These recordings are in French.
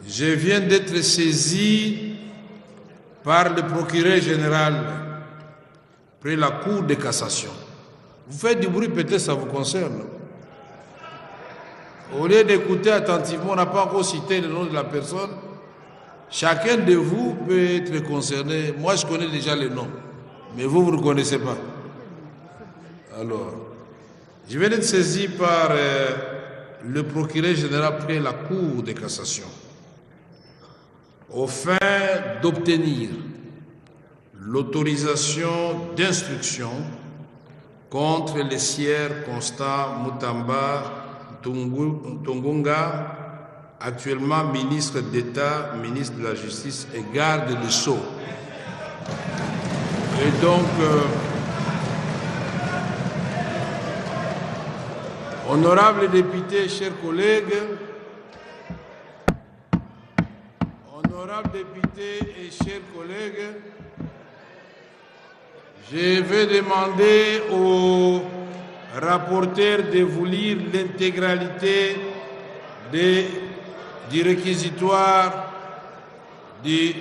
Je viens d'être saisi par le procureur général près la Cour de cassation. Vous faites du bruit, peut-être ça vous concerne. Au lieu d'écouter attentivement, on n'a pas encore cité le nom de la personne. Chacun de vous peut être concerné. Moi, je connais déjà le nom, mais vous ne connaissez pas. Alors, je viens d'être saisi par le procureur général près la Cour de cassation au fin d'obtenir l'autorisation d'instruction contre les sieurs Constant Mutamba Tungunga, actuellement ministre d'État, ministre de la Justice et garde de Sceaux. Et donc, honorables députés, chers collègues, honorables députés et chers collègues, je vais demander au rapporteur de vous lire l'intégralité du réquisitoire du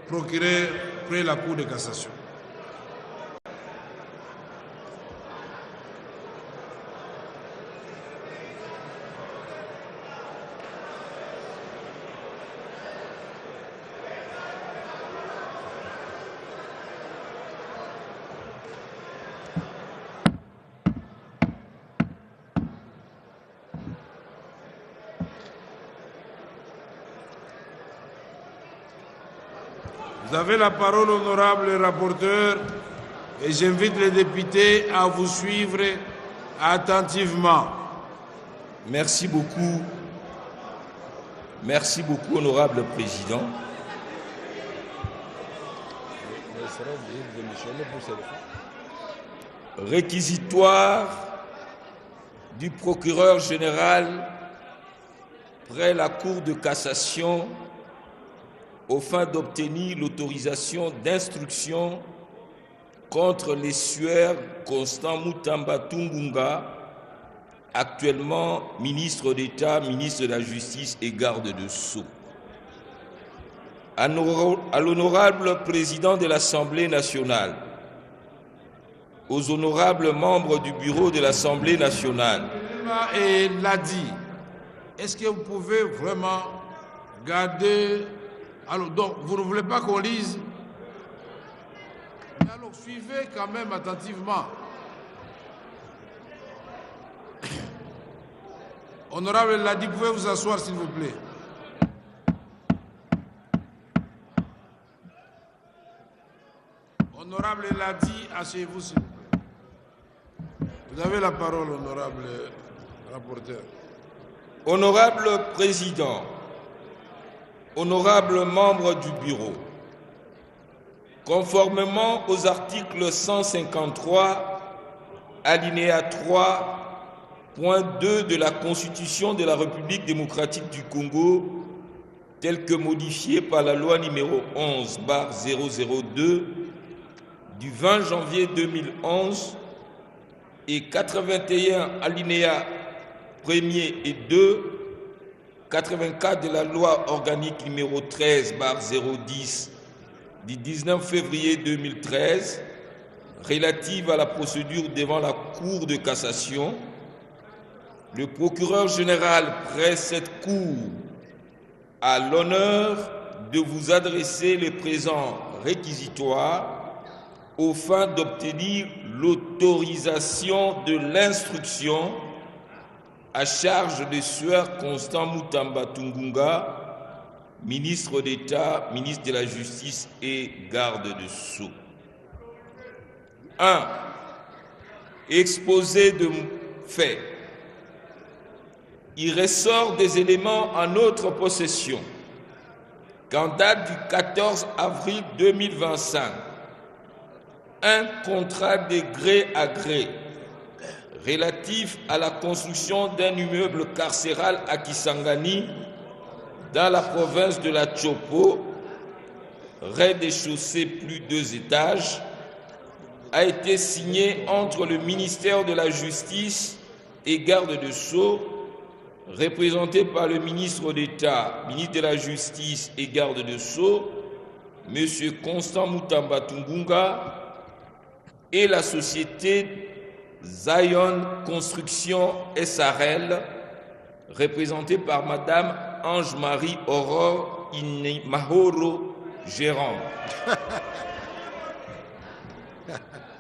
procureur près la Cour de cassation. Vous avez la parole, honorable rapporteur, et j'invite les députés à vous suivre attentivement. Merci beaucoup. Merci beaucoup, honorable président. Réquisitoire du procureur général près la Cour de cassation au fin d'obtenir l'autorisation d'instruction contre les sueurs Constant Mutamba Tungunga, actuellement ministre d'État, ministre de la Justice et garde de Sceaux. À l'honorable président de l'Assemblée nationale, aux honorables membres du bureau de l'Assemblée nationale. Et l'a dit, est-ce que vous pouvez vraiment garder... Alors, donc, vous ne voulez pas qu'on lise? Mais alors, suivez quand même attentivement. Honorable Ladi, pouvez vous asseoir, s'il vous plaît. Honorable Ladi, asseyez-vous, s'il vous plaît. Vous avez la parole, honorable rapporteur. Honorable président, honorables membres du bureau, conformément aux articles 153, alinéa 3, point 2 de la Constitution de la République démocratique du Congo, tel que modifié par la loi numéro 11/002 du 20 janvier 2011 et 81 alinéa 1er et 2, 84 de la loi organique numéro 13/010 du 19 février 2013 relative à la procédure devant la Cour de cassation, le procureur général près cette Cour a l'honneur de vous adresser le présent réquisitoire aux fins d'obtenir l'autorisation de l'instruction à charge de Sieur Constant Mutamba Tungunga, ministre d'État, ministre de la Justice et garde de Sceaux. 1. Exposé de faits. Il ressort des éléments en notre possession qu'en date du 14 avril 2025, un contrat de gré à gré relatif à la construction d'un immeuble carcéral à Kisangani, dans la province de la Chopo, rez-de-chaussée plus 2 étages, a été signé entre le ministère de la Justice et garde de Sceaux représenté par le ministre d'État, ministre de la Justice et garde de Sceaux, M. Constant Mutamba Tungunga, et la société Zion Construction SRL, représentée par Madame Ange-Marie Aurore Mahoro, gérant.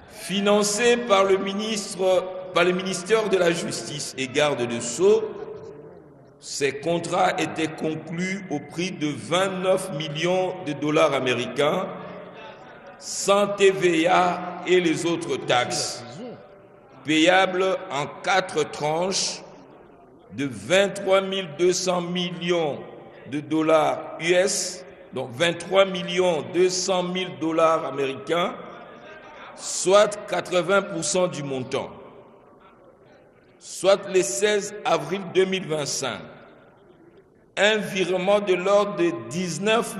Financé par le ministère de la Justice et garde de Sceaux, ces contrats étaient conclus au prix de 29 millions de dollars américains, sans TVA et les autres taxes, payables en 4 tranches de 23 200 millions de dollars US, donc 23 200 000 dollars américains, soit 80% du montant, soit le 16 avril 2025. Un virement de l'ordre de 19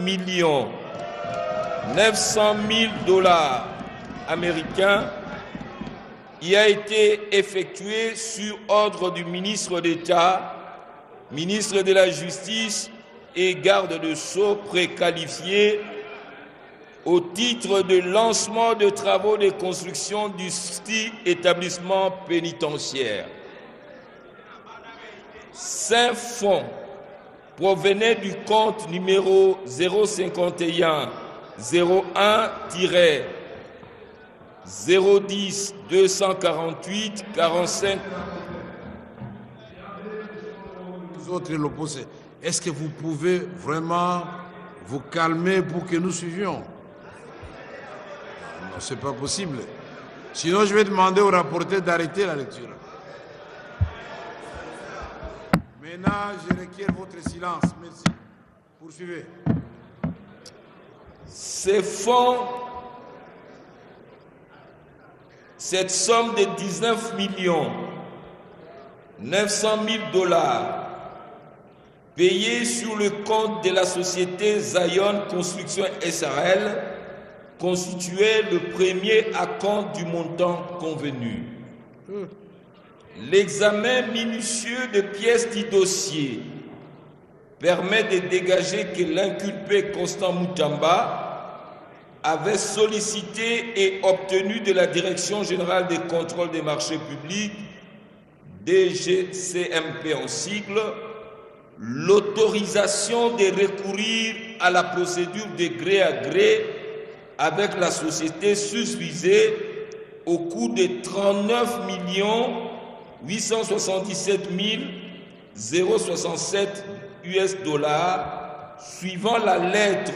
900 000 dollars américains y a été effectué sur ordre du ministre d'État, ministre de la Justice et garde de Sceaux préqualifié au titre de lancement de travaux de construction du établissement pénitentiaire. Ces fonds provenaient du compte numéro 051 01 010 248 45. Nous autres, l'opposé. Est-ce que vous pouvez vraiment vous calmer pour que nous suivions? Non, c'est pas possible. Sinon, je vais demander au rapporteur d'arrêter la lecture. Maintenant, je requiers votre silence. Merci. Poursuivez. Ces fonds, cette somme de 19 900 000 dollars payés sur le compte de la société Zion Construction SRL constituait le premier acompte du montant convenu. L'examen minutieux de pièces du dossier permet de dégager que l'inculpé Constant Mutamba avait sollicité et obtenu de la Direction générale des contrôles des marchés publics, DGCMP en sigle, l'autorisation de recourir à la procédure de gré à gré avec la société susvisée au coût de 39 877 067 US dollars, suivant la lettre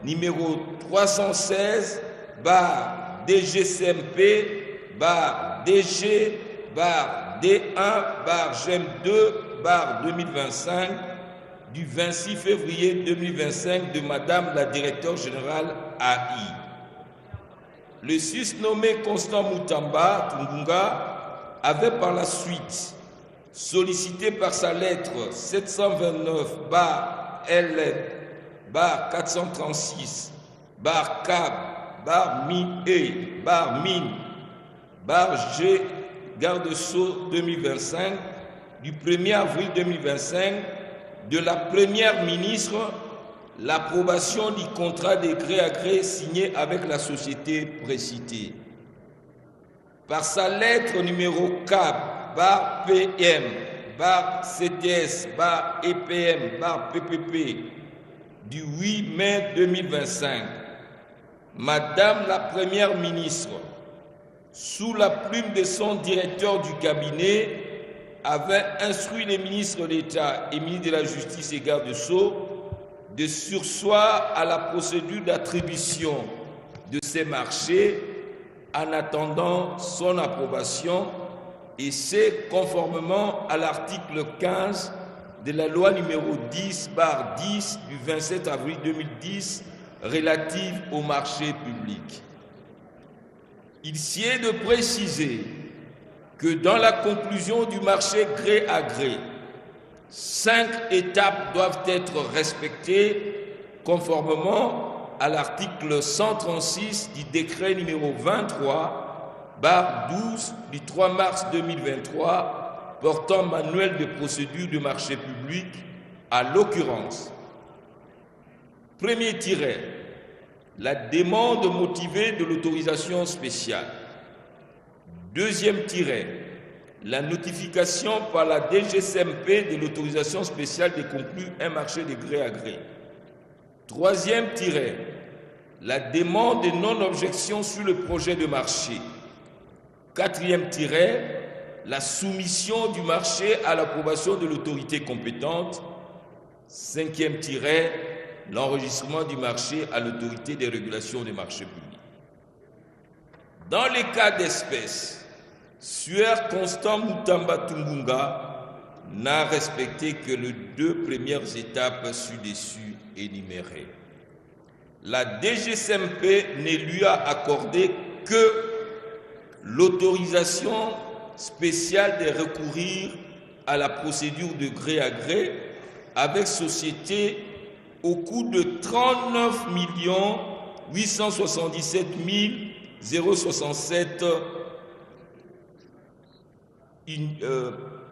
numéro 316 DGCMP DG D1 GEM 2 2025 du 26 février 2025 de Madame la directeure générale AI. Le susnommé Constant Mutamba Tungunga avait par la suite sollicité par sa lettre 729 LN 436 CAB MINE G Garde Sceaux 2025 du 1er avril 2025 de la première ministre l'approbation du contrat de gré à gré signé avec la société précitée. Par sa lettre numéro CAB PM CTS EPM PPP du 8 mai 2025, Madame la Première ministre, sous la plume de son directeur du cabinet, avait instruit les ministres d'État et ministres de la Justice et garde de Sceaux de surseoir à la procédure d'attribution de ces marchés en attendant son approbation, et c'est conformément à l'article 15 de la loi numéro 10/10 du 27 avril 2010 relative au marché public. Il sied de préciser que dans la conclusion du marché gré à gré, 5 étapes doivent être respectées conformément à l'article 136 du décret numéro 23/12 du 3 mars 2023 portant manuel de procédure de marché public, à l'occurrence. Premier tiret, la demande motivée de l'autorisation spéciale. Deuxième tiret, la notification par la DGCMP de l'autorisation spéciale de conclure un marché de gré à gré. Troisième tiret, la demande de non-objection sur le projet de marché. Quatrième tiret, la soumission du marché à l'approbation de l'autorité compétente. Cinquième tiret, l'enregistrement du marché à l'autorité des régulations des marchés publics. Dans les cas d'espèce, Sueur Constant Mutamba Tungunga n'a respecté que les deux premières étapes ci-dessus énumérées. La DGCMP ne lui a accordé que l'autorisation spéciale de recourir à la procédure de gré à gré avec société au coût de 39 877 067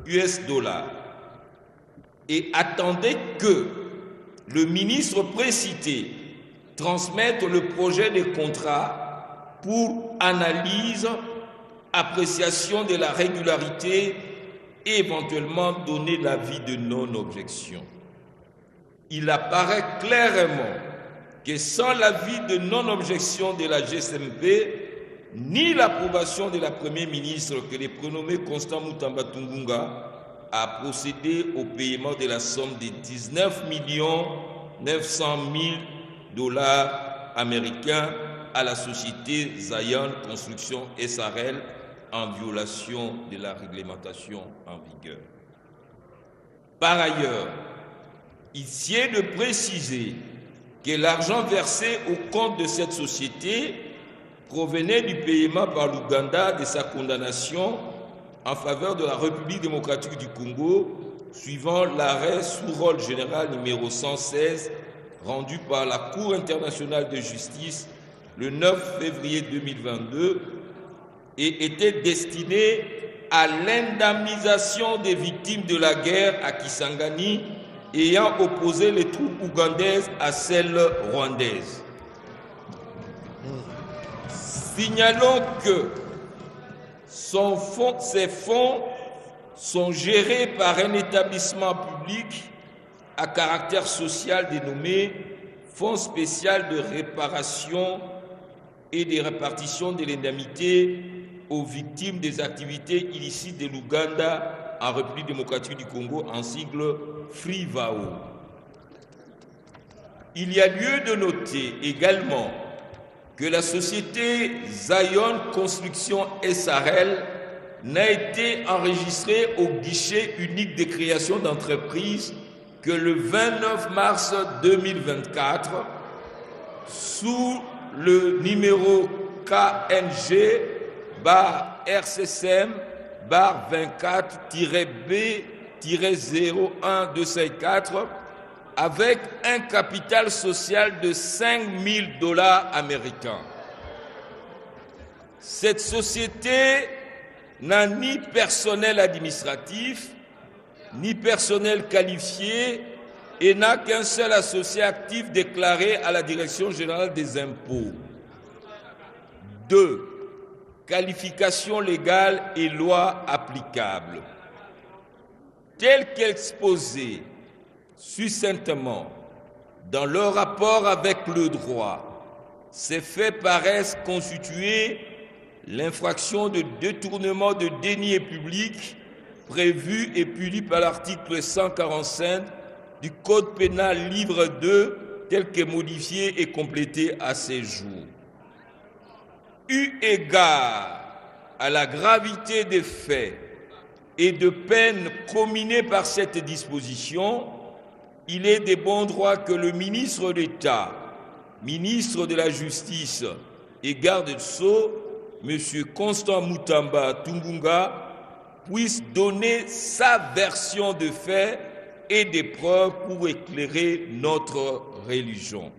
US dollars et attendait que le ministre précité transmette le projet de contrat pour analyse, appréciation de la régularité et éventuellement donner l'avis de non-objection. Il apparaît clairement que sans l'avis de non-objection de la GCMP, ni l'approbation de la Première ministre que le prénommé Constant Mutamba Tungunga a procédé au paiement de la somme de 19 900 000 dollars américains à la société Zion Construction SRL en violation de la réglementation en vigueur. Par ailleurs, il sied de préciser que l'argent versé au compte de cette société provenait du paiement par l'Ouganda de sa condamnation en faveur de la République démocratique du Congo, suivant l'arrêt sous rôle général numéro 116 rendu par la Cour internationale de justice le 9 février 2022 et était destiné à l'indemnisation des victimes de la guerre à Kisangani ayant opposé les troupes ougandaises à celles rwandaises. Signalons que ces fonds sont gérés par un établissement public à caractère social dénommé Fonds spécial de réparation et de répartition de l'indemnité aux victimes des activités illicites de l'Ouganda en République démocratique du Congo, en sigle FRIVAO. Il y a lieu de noter également que la société Zion Construction SRL n'a été enregistrée au guichet unique de création d'entreprise que le 29 mars 2024 sous le numéro KNG-24-B-01-254 avec un capital social de 5 000 dollars américains. Cette société n'a ni personnel administratif, ni personnel qualifié et n'a qu'un seul associé actif déclaré à la Direction générale des impôts. 2. Qualification légale et loi applicable. Tel qu'exposé succinctement dans leur rapport avec le droit, ces faits paraissent constituer l'infraction de détournement de deniers publics prévue et punie par l'article 145 du Code pénal livre 2 tel que modifié et complété à ces jours. Eu égard à la gravité des faits et de peines comminées par cette disposition, il est de bon droit que le ministre d'État, ministre de la Justice et garde Sceaux, M. Constant Mutamba Tungunga, puisse donner sa version de faits et des preuves pour éclairer notre religion.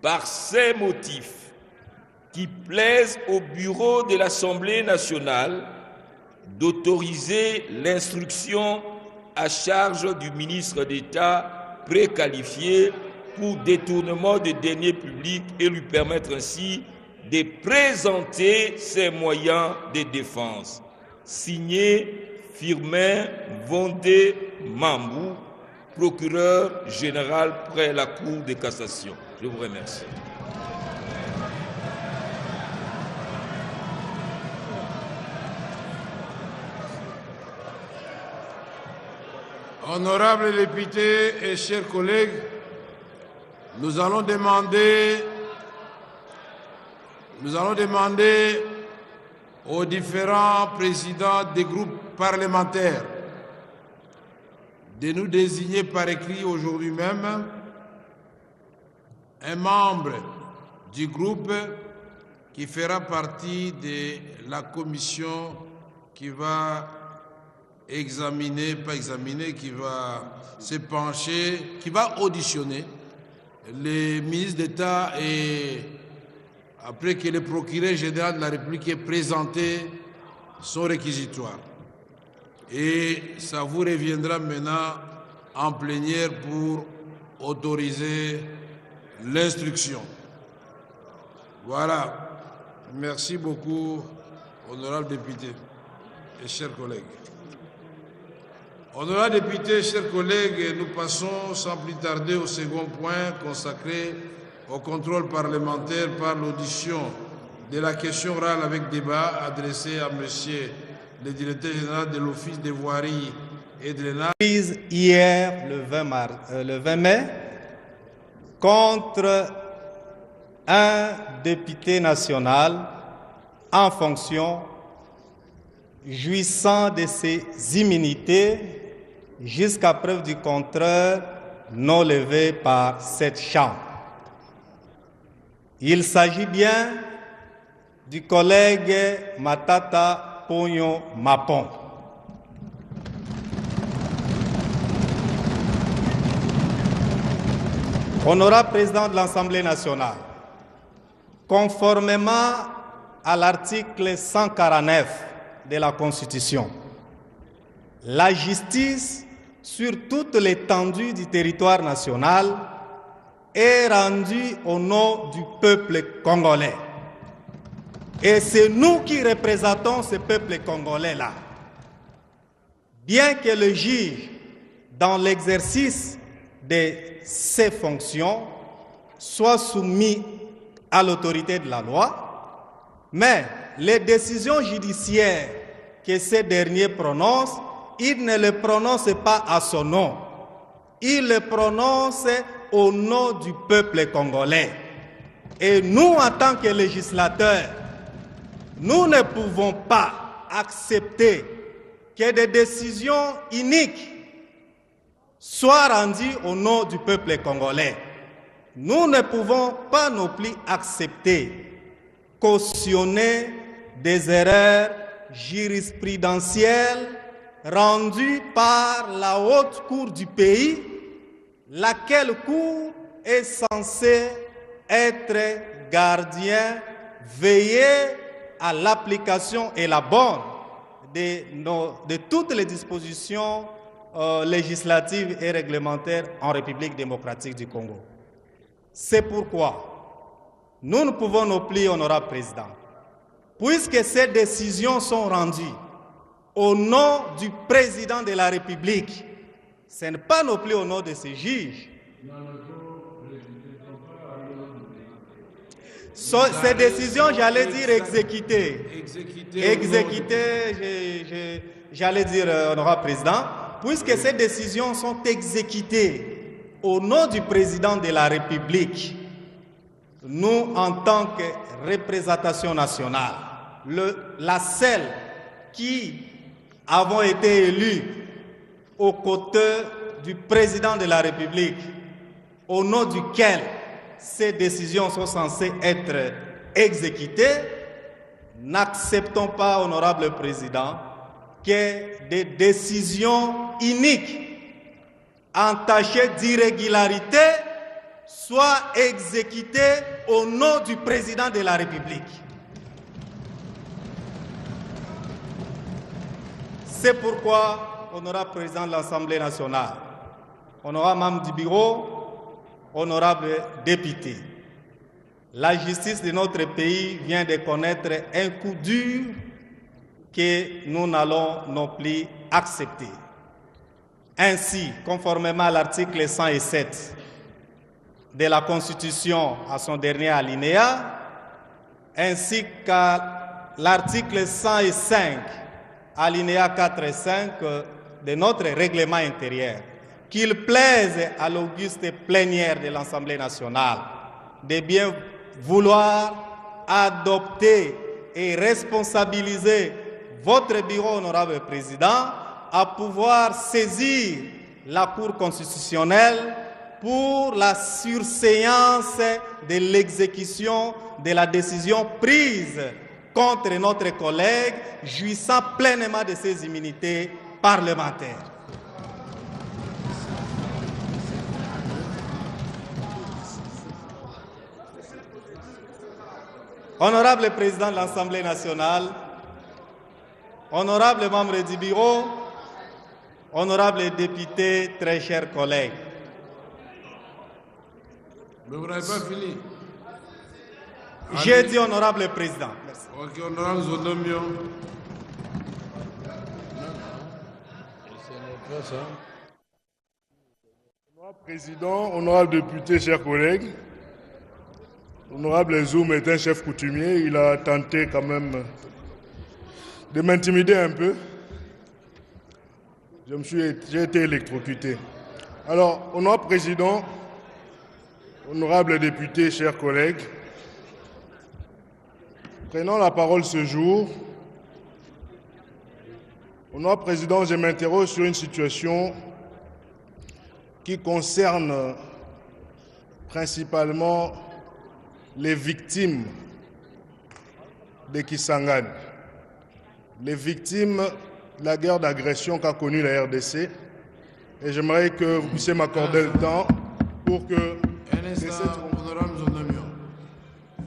Par ces motifs qui plaisent au bureau de l'Assemblée nationale, d'autoriser l'instruction à charge du ministre d'État préqualifié pour détournement des deniers publics et lui permettre ainsi de présenter ses moyens de défense. Signé Firmin Vondé Mambou, procureur général près la Cour de cassation. Je vous remercie. Honorables députés et chers collègues, nous allons demander aux différents présidents des groupes parlementaires de nous désigner par écrit aujourd'hui même un membre du groupe qui fera partie de la commission qui va qui va se pencher, qui va auditionner les ministres d'État et après que le procureur général de la République ait présenté son réquisitoire. Et ça vous reviendra maintenant en plénière pour autoriser l'instruction. Voilà. Merci beaucoup, honorables députés et chers collègues. Honorables députés, chers collègues, nous passons sans plus tarder au second point consacré au contrôle parlementaire par l'audition de la question orale avec débat adressée à Monsieur le directeur général de l'Office des voiries et de l'ENA. Hier, le 20 mai, contre un député national en fonction, jouissant de ses immunités jusqu'à preuve du contraire non levé par cette Chambre. Il s'agit bien du collègue Matata Ponyo Mapon. Honorable Président de l'Assemblée nationale, conformément à l'article 149 de la Constitution, la justice sur toute l'étendue du territoire national est rendue au nom du peuple congolais. Et c'est nous qui représentons ce peuple congolais-là. Bien que le juge, dans l'exercice de ses fonctions, soit soumis à l'autorité de la loi, mais les décisions judiciaires que ces derniers prononcent, ils ne le prononcent pas à son nom. Ils le prononcent au nom du peuple congolais. Et nous, en tant que législateurs, nous ne pouvons pas accepter que des décisions iniques soient rendues au nom du peuple congolais. Nous ne pouvons pas non plus accepter, cautionner des erreurs jurisprudentielles rendues par la haute cour du pays, laquelle cour est censée être gardien, veiller à l'application et la bonne de toutes les dispositions législatives et réglementaires en République démocratique du Congo. C'est pourquoi nous ne pouvons non plus, honorable Président, puisque ces décisions sont rendues au nom du Président de la République, ce n'est pas non plus au nom de ces juges. Ces décisions, j'allais dire exécutées. J'allais dire, honorable Président, puisque ces décisions sont exécutées au nom du Président de la République, nous, en tant que représentation nationale, la seule qui avons été élus aux côtés du Président de la République, au nom duquel ces décisions sont censées être exécutées, n'acceptons pas, honorable Président, que des décisions iniques, entachées d'irrégularité, soient exécutées au nom du Président de la République. C'est pourquoi, honorable président de l'Assemblée nationale, honorable membre du bureau, honorable député, la justice de notre pays vient de connaître un coup dur que nous n'allons non plus accepter. Ainsi, conformément à l'article 107 de la Constitution à son dernier alinéa, ainsi qu'à l'article 105, alinéa 4 et 5 de notre règlement intérieur, qu'il plaise à l'auguste plénière de l'Assemblée nationale de bien vouloir adopter et responsabiliser votre bureau, honorable président, à pouvoir saisir la Cour constitutionnelle pour la surséance de l'exécution de la décision prise contre notre collègue jouissant pleinement de ses immunités parlementaires. Honorable président de l'Assemblée nationale, honorable membre du bureau, honorable député, très chers collègues. Mais vous n'avez pas fini. J'ai dit honorable président. Merci. Ok, honorable Zonomio. Honorable président, honorable député, chers collègues, honorable Zoum est un chef coutumier. Il a tenté quand même de m'intimider un peu. J'ai été électrocuté. Alors, honorable président, honorable député, chers collègues, prenant la parole ce jour, honorable président, je m'interroge sur une situation qui concerne principalement les victimes de Kisangani, les victimes de la guerre d'agression qu'a connue la RDC. Et j'aimerais que vous puissiez m'accorder le temps pour que... Un instant, honorable Zonomio.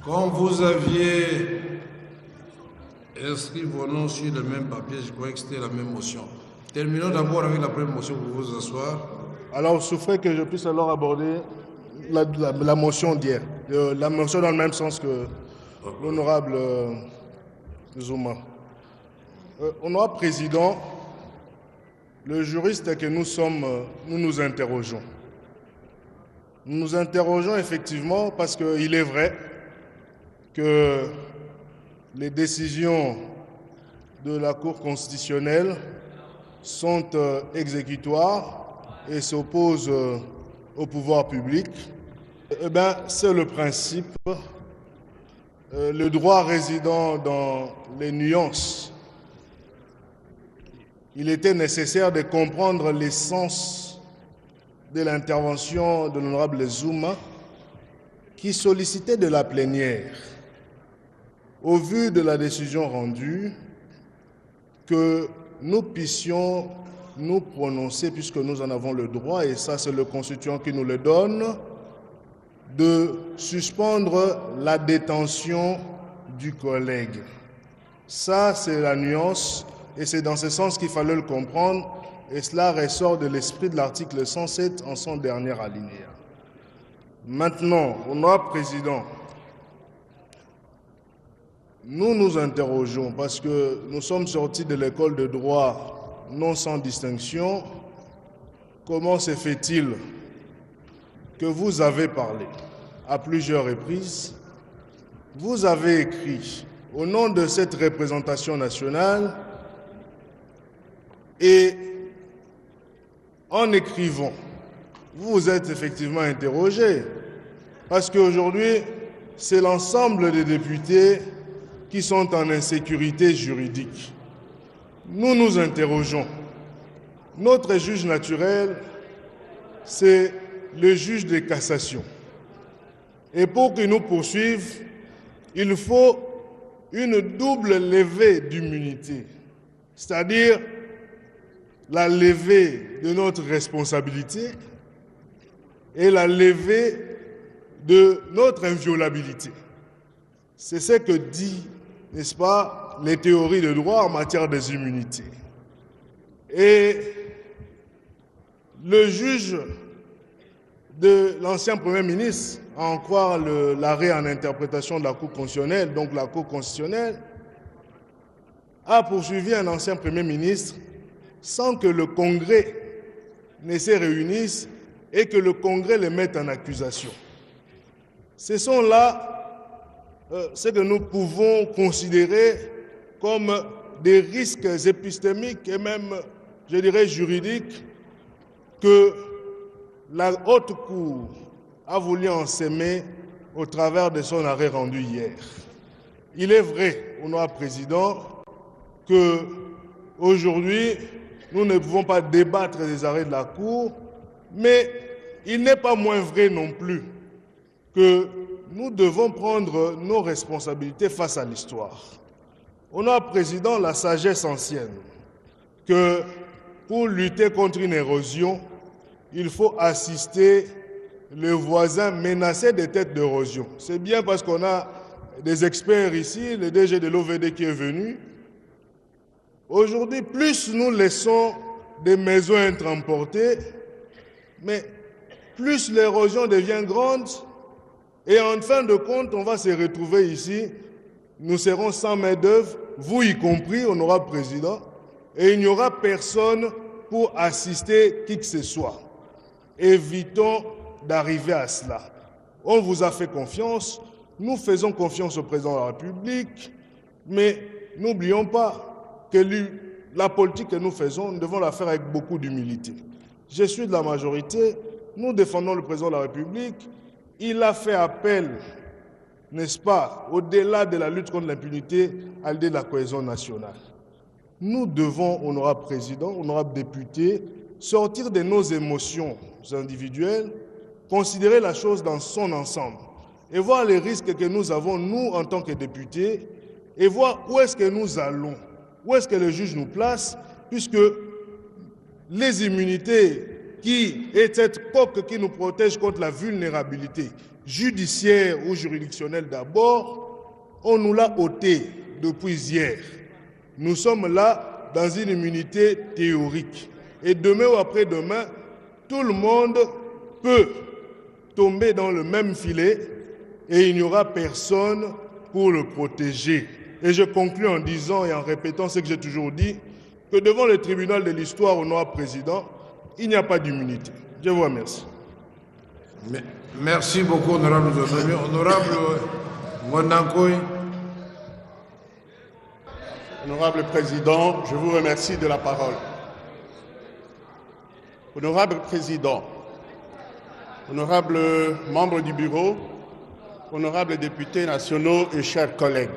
Quand vous aviez inscrit vos noms sur le même papier, je croyais que c'était la même motion. Terminons d'abord avec la première motion pour vous asseoir. Alors, je souffrais que je puisse alors aborder la motion d'hier. La motion dans le même sens que l'honorable Zouma. Honorable président, le juriste que nous sommes, nous nous interrogeons. Nous nous interrogeons effectivement parce qu'il est vrai que les décisions de la Cour constitutionnelle sont exécutoires et s'opposent au pouvoir public. Eh bien, c'est le principe. Le droit résidant dans les nuances, il était nécessaire de comprendre l'essence de l'intervention de l'honorable Zouma qui sollicitait de la plénière, au vu de la décision rendue, que nous puissions nous prononcer, puisque nous en avons le droit, et ça c'est le constituant qui nous le donne, de suspendre la détention du collègue. Ça c'est la nuance, et c'est dans ce sens qu'il fallait le comprendre, et cela ressort de l'esprit de l'article 107 en son dernier alinéa. Maintenant, honorable président, nous nous interrogeons parce que nous sommes sortis de l'école de droit non sans distinction. Comment se fait-il que vous avez parlé à plusieurs reprises, vous avez écrit au nom de cette représentation nationale et en écrivant, vous vous êtes effectivement interrogé parce qu'aujourd'hui, c'est l'ensemble des députés qui sont en insécurité juridique. Nous nous interrogeons. Notre juge naturel, c'est le juge de cassation. Et pour qu'il nous poursuive, il faut une double levée d'immunité, c'est-à-dire la levée de notre responsabilité et la levée de notre inviolabilité. C'est ce que dit, n'est-ce pas, les théories de droit en matière des immunités. Et le juge de l'ancien Premier ministre, à en croire l'arrêt en interprétation de la Cour constitutionnelle, donc la Cour constitutionnelle, a poursuivi un ancien Premier ministre sans que le Congrès ne se réunisse et que le Congrès le mette en accusation. Ce sont là ce que nous pouvons considérer comme des risques épistémiques et même, je dirais, juridiques que la Haute Cour a voulu enseimer au travers de son arrêt rendu hier. Il est vrai, honorable président, qu'aujourd'hui, nous ne pouvons pas débattre des arrêts de la Cour, mais il n'est pas moins vrai non plus que nous devons prendre nos responsabilités face à l'histoire. Honorable président, la sagesse ancienne, que pour lutter contre une érosion, il faut assister le voisin menacé des têtes d'érosion. C'est bien parce qu'on a des experts ici, le DG de l'OVD qui est venu. Aujourd'hui, plus nous laissons des maisons être emportées, mais plus l'érosion devient grande et en fin de compte, on va se retrouver ici, nous serons sans main-d'œuvre, vous y compris, honorable président, et il n'y aura personne pour assister qui que ce soit. Évitons d'arriver à cela. On vous a fait confiance, nous faisons confiance au président de la République, mais n'oublions pas que la politique que nous faisons, nous devons la faire avec beaucoup d'humilité. Je suis de la majorité, nous défendons le président de la République, il a fait appel, n'est-ce pas, au-delà de la lutte contre l'impunité, à l'idée de la cohésion nationale. Nous devons, honorable président, honorable député, sortir de nos émotions individuelles, considérer la chose dans son ensemble et voir les risques que nous avons, nous, en tant que députés, et voir où est-ce que nous allons, où est-ce que le juge nous place, puisque les immunités qui est cette coque qui nous protège contre la vulnérabilité judiciaire ou juridictionnelle d'abord, on nous l'a ôté depuis hier. Nous sommes là dans une immunité théorique. Et demain ou après-demain, tout le monde peut tomber dans le même filet et il n'y aura personne pour le protéger. Et je conclus en disant et en répétant ce que j'ai toujours dit, que devant le tribunal de l'histoire, honorable président, il n'y a pas d'immunité. Je vous remercie. Merci beaucoup, honorable Josué. Honorable Monankoy. Honorable président, je vous remercie de la parole. Honorable président, honorables membres du bureau, honorables députés nationaux et chers collègues,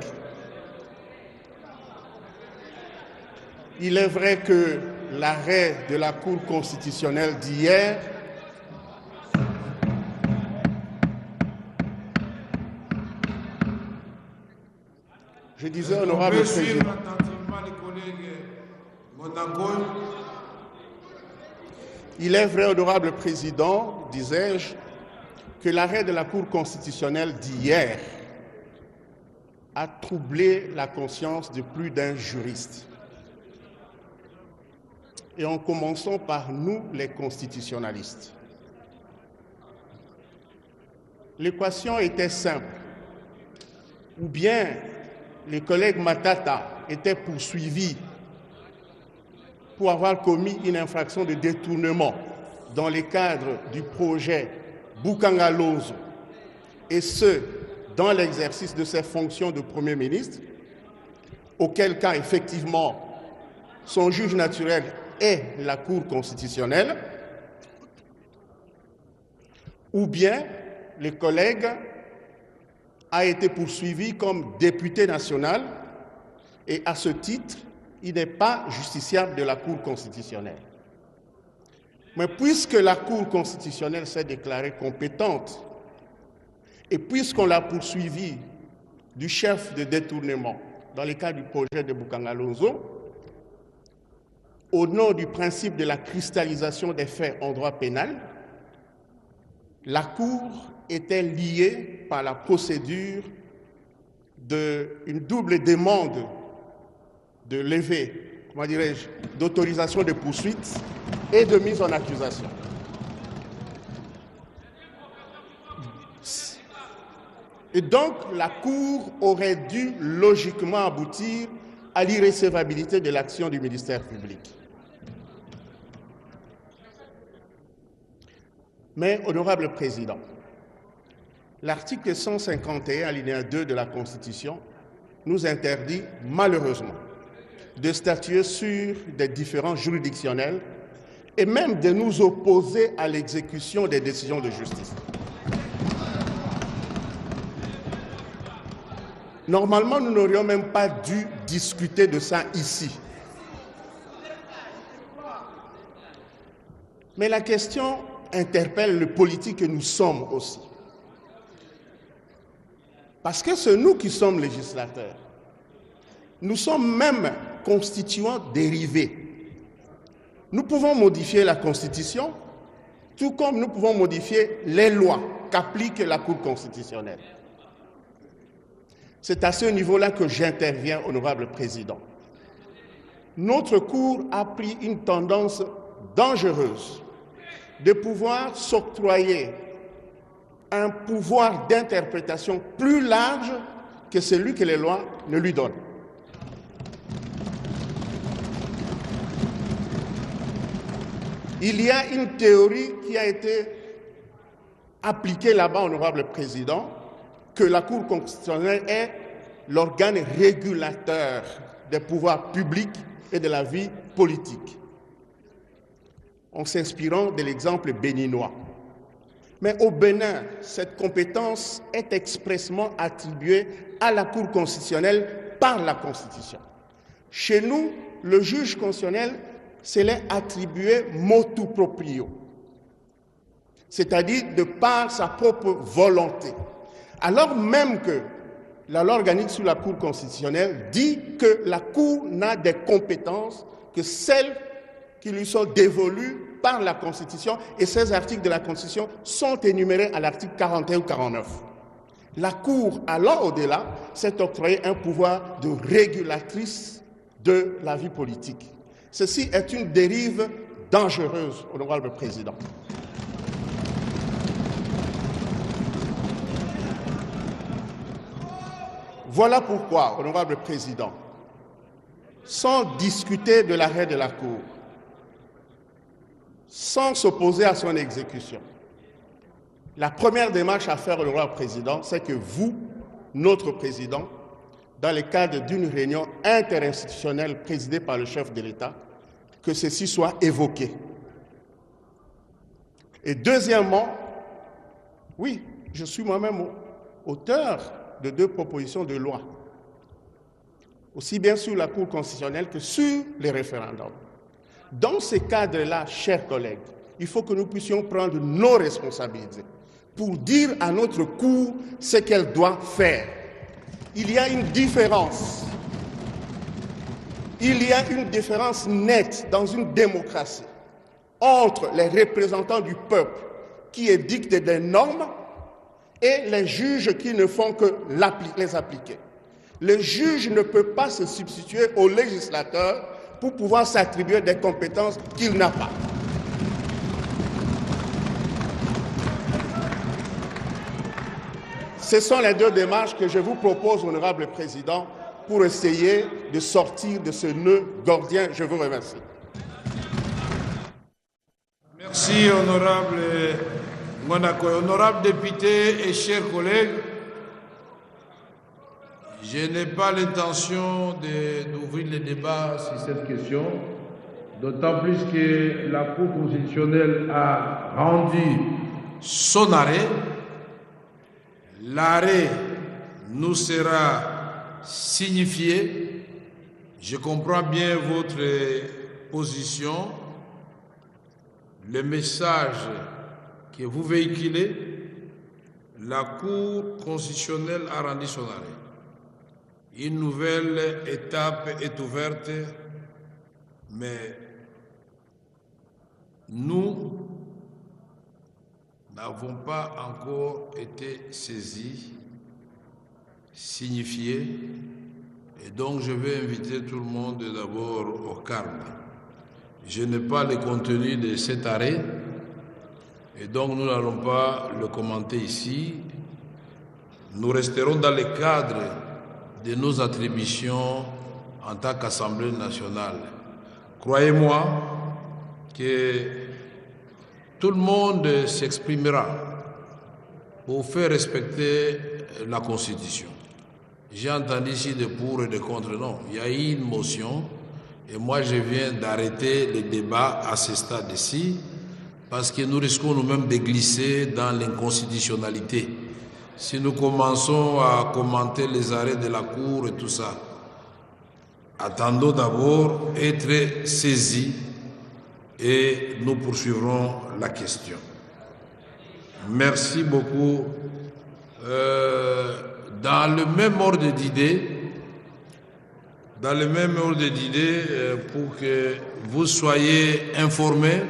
il est vrai que l'arrêt de la Cour constitutionnelle d'hier je disais, honorable président, il est vrai, honorable président, disais-je, que l'arrêt de la Cour constitutionnelle d'hier a troublé la conscience de plus d'un juriste. Et en commençant par nous, les constitutionnalistes. L'équation était simple. Ou bien les collègues Matata étaient poursuivis pour avoir commis une infraction de détournement dans le cadre du projet Bukangalozo, et ce, dans l'exercice de ses fonctions de Premier ministre, auquel cas, effectivement, son juge naturel est la Cour constitutionnelle, ou bien le collègue a été poursuivi comme député national et à ce titre, il n'est pas justiciable de la Cour constitutionnelle. Mais puisque la Cour constitutionnelle s'est déclarée compétente et puisqu'on l'a poursuivi du chef de détournement dans le cadre du projet de Bukangalozo, au nom du principe de la cristallisation des faits en droit pénal, la Cour était liée par la procédure d'une double demande de levée comment dirais-je, d'autorisation de poursuite et de mise en accusation. Et donc, la Cour aurait dû logiquement aboutir à l'irrécevabilité de l'action du ministère public. Mais, honorable Président, l'article 151, alinéa 2 de la Constitution, nous interdit malheureusement de statuer sur des différends juridictionnels et même de nous opposer à l'exécution des décisions de justice. Normalement, nous n'aurions même pas dû discuter de ça ici. Mais la question interpelle le politique que nous sommes aussi. Parce que c'est nous qui sommes législateurs. Nous sommes même constituants dérivés. Nous pouvons modifier la Constitution, tout comme nous pouvons modifier les lois qu'applique la Cour constitutionnelle. C'est à ce niveau-là que j'interviens, honorable Président. Notre Cour a pris une tendance dangereuse de pouvoir s'octroyer un pouvoir d'interprétation plus large que celui que les lois ne lui donnent. Il y a une théorie qui a été appliquée là-bas, honorable Président, que la Cour constitutionnelle est l'organe régulateur des pouvoirs publics et de la vie politique, en s'inspirant de l'exemple béninois. Mais au Bénin, cette compétence est expressément attribuée à la Cour constitutionnelle par la Constitution. Chez nous, le juge constitutionnel se l'est attribué motu proprio, c'est-à-dire de par sa propre volonté. Alors même que la loi organique sur la Cour constitutionnelle dit que la Cour n'a des compétences que celles qui lui sont dévolues par la Constitution, et ces articles de la Constitution sont énumérés à l'article 41 ou 49. La Cour, allant au-delà, s'est octroyé un pouvoir de régulatrice de la vie politique. Ceci est une dérive dangereuse, honorable Président. Voilà pourquoi, honorable Président, sans discuter de l'arrêt de la Cour, sans s'opposer à son exécution, la première démarche à faire, honorable Président, c'est que vous, notre Président, dans le cadre d'une réunion interinstitutionnelle présidée par le chef de l'État, que ceci soit évoqué. Et deuxièmement, oui, je suis moi-même auteur de 2 propositions de loi, aussi bien sur la Cour constitutionnelle que sur les référendums. Dans ces cadres-là, chers collègues, il faut que nous puissions prendre nos responsabilités pour dire à notre Cour ce qu'elle doit faire. Il y a une différence. Il y a une différence nette dans une démocratie entre les représentants du peuple qui édictent des normes et les juges qui ne font que les appliquer. Le juge ne peut pas se substituer au législateur pour pouvoir s'attribuer des compétences qu'il n'a pas. Ce sont les 2 démarches que je vous propose, honorable Président, pour essayer de sortir de ce nœud gordien. Je vous remercie. Merci, honorable Monaco. Honorable député et chers collègues, je n'ai pas l'intention d'ouvrir le débat sur cette question, d'autant plus que la Cour constitutionnelle a rendu son arrêt. L'arrêt nous sera signifié. Je comprends bien votre position, le message que vous véhiculez. La Cour constitutionnelle a rendu son arrêt. Une nouvelle étape est ouverte, mais nous n'avons pas encore été saisis, signifiés Et donc je vais inviter tout le monde d'abord au calme. Je n'ai pas le contenu de cet arrêt et donc nous n'allons pas le commenter ici. Nous resterons dans le cadre de nos attributions en tant qu'Assemblée nationale. Croyez-moi que tout le monde s'exprimera pour faire respecter la Constitution. J'ai entendu ici des pour et des contre. Non, il y a eu une motion et moi je viens d'arrêter le débat à ce stade-ci parce que nous risquons nous-mêmes de glisser dans l'inconstitutionnalité. Si nous commençons à commenter les arrêts de la Cour et tout ça, attendons d'abord être saisis et nous poursuivrons la question. Merci beaucoup. Dans le même ordre d'idées, pour que vous soyez informés,